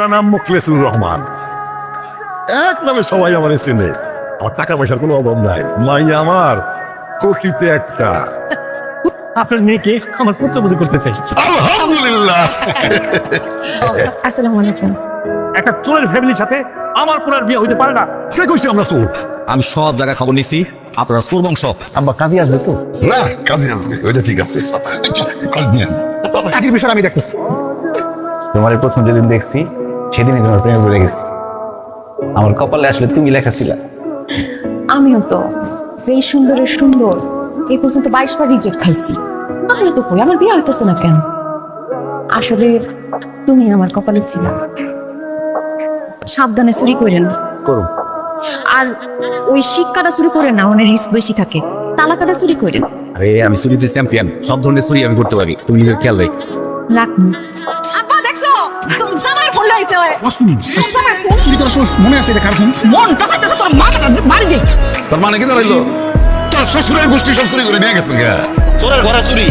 পুরা নাম মুখলেসুর রহমান। এক নামে সবাই আমার চেনে। আমার টাকা পয়সার কোনো অভাব নাই। মাইয়া আমার কোটিতে একটা। আপনার মেয়েকে আমার পুত্রবধূ করতে চাই। আলহামদুলিল্লাহ। আসসালামু আলাইকুম। একটা চোরের ফ্যামিলির সাথে আমার পুরার বিয়ে হইতে পারে না। কে কইছি আমরা চোর? আমি সব জায়গায় খবর নিছি আপনারা চোর বংশ। আব্বা কাজে আসবে তো? না, কাজে আসবে, ওইটা ঠিক আছে। কাজ নিয়ে কাজের বিষয় আমি দেখতেছি। তোমার প্রথম যেদিন দেখছি সেদিনই তোমার প্রেমে পড়ে গেছি। আমার কপালে আসলে তুমি লেখা ছিল। আমিও তো যেই সুন্দরের সুন্দর এই পর্যন্ত 22 বার রিজেক্ট খাইছি। আমিও তো কই আমার বিয়ে হইতেছে না কেন? আসলে তুমি আমার কপালে ছিল। সাবধানে চুরি করেন করুন। আর ওই শিক্ষাটা চুরি করেন না, অনেক রিস্ক বেশি থাকে। তালাকাটা চুরি করেন। আরে আমি চুরিতে চ্যাম্পিয়ন, সব ধরনের চুরি আমি করতে পারি। তুমি নিজের খেয়াল রাখ। রাখুন। আব্বা দেখছো জামাইয়ের ফোন লাইছে। জামাইয়ের ফোন চুরি করার সময় মনে আছে এটা কার ফোন? মন টাকাইতেছে তোর মাথাটা মারি দে। তার মানে কি দাঁড়াইলো? তোর শ্বশুরের গোষ্ঠী সব চুরি করে নিয়ে গেছে গা। চোরের ঘরে চুরি।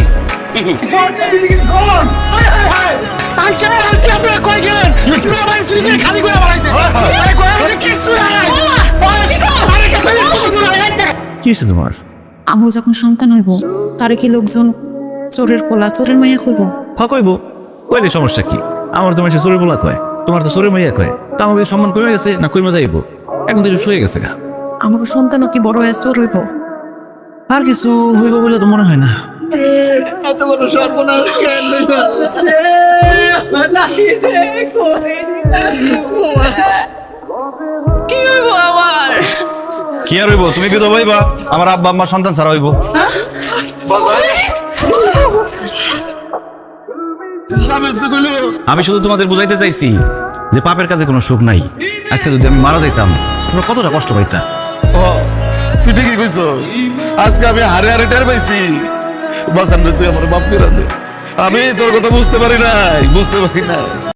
কি হয়েছে তোমার? আমু যখন সন্তান হইব তারে কি লোকজন চোরের পোলা চোরের মাইয়া কইব? কইব, কইলে সমস্যা কি? আমার তোমার চোরের বলা কয়, তোমার তো চোরের মাইয়া কয়। তা আমাকে সম্মান কমে গেছে না কইমা যাইব? এখন তো শুয়ে গেছে গা। আমার সন্তানও কি বড় হয়ে চোর হইব? আর কিছু হইব বলে তো মনে হয় না। কি হইব আমার? কি আর হইব? তুমি বিধবা হইবা, আমার আব্বা আম্মা সন্তান ছাড়া হইব। আমি শুধু তোমাদের বুঝাইতে চাইছি যে পাপের কাজে কোনো সুখ নাই। আজকে যদি আমি মারা যাইতাম তোমরা কতটা কষ্ট পাইতা। তুই ঠিকই কইছস। আজকে আমি হারে হারে টের পাইছি। বাসান তুই আমার মাফ করে দে। আমি তোর কথা বুঝতে পারি নাই।